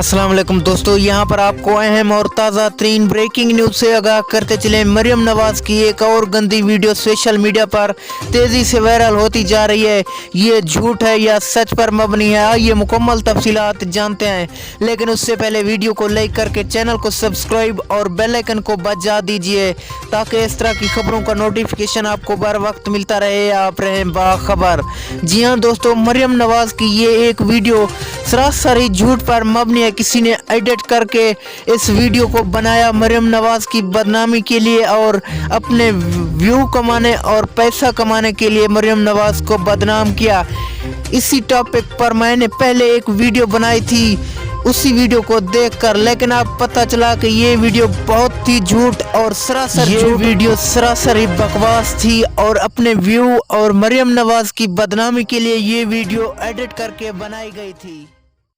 अस्सलाम वालेकुम दोस्तों, यहाँ पर आपको अहम और ताज़ा तरीन ब्रेकिंग न्यूज़ से आगाह करते चले। मरियम नवाज की एक और गंदी वीडियो सोशल मीडिया पर तेज़ी से वायरल होती जा रही है। ये झूठ है या सच पर मबनी है, आइए मुकम्मल तफसीलात जानते हैं। लेकिन उससे पहले वीडियो को लाइक करके चैनल को सब्सक्राइब और बेल आइकन को बजा दीजिए ताकि इस तरह की खबरों का नोटिफिकेशन आपको बर वक्त मिलता रहे, आप रहें बाखबर। जी हाँ दोस्तों, मरियम नवाज की ये एक वीडियो सरासर ही झूठ पर मबनी है। किसी ने एडिट करके इस वीडियो को बनाया मरियम नवाज की बदनामी के लिए और अपने व्यू कमाने और पैसा कमाने के लिए मरियम नवाज को बदनाम किया। इसी टॉपिक पर मैंने पहले एक वीडियो बनाई थी उसी वीडियो को देखकर, लेकिन अब पता चला कि ये वीडियो बहुत ही झूठ और सरासर ही बकवास थी और अपने व्यू और मरियम नवाज की बदनामी के लिए ये वीडियो एडिट करके बनाई गई थी।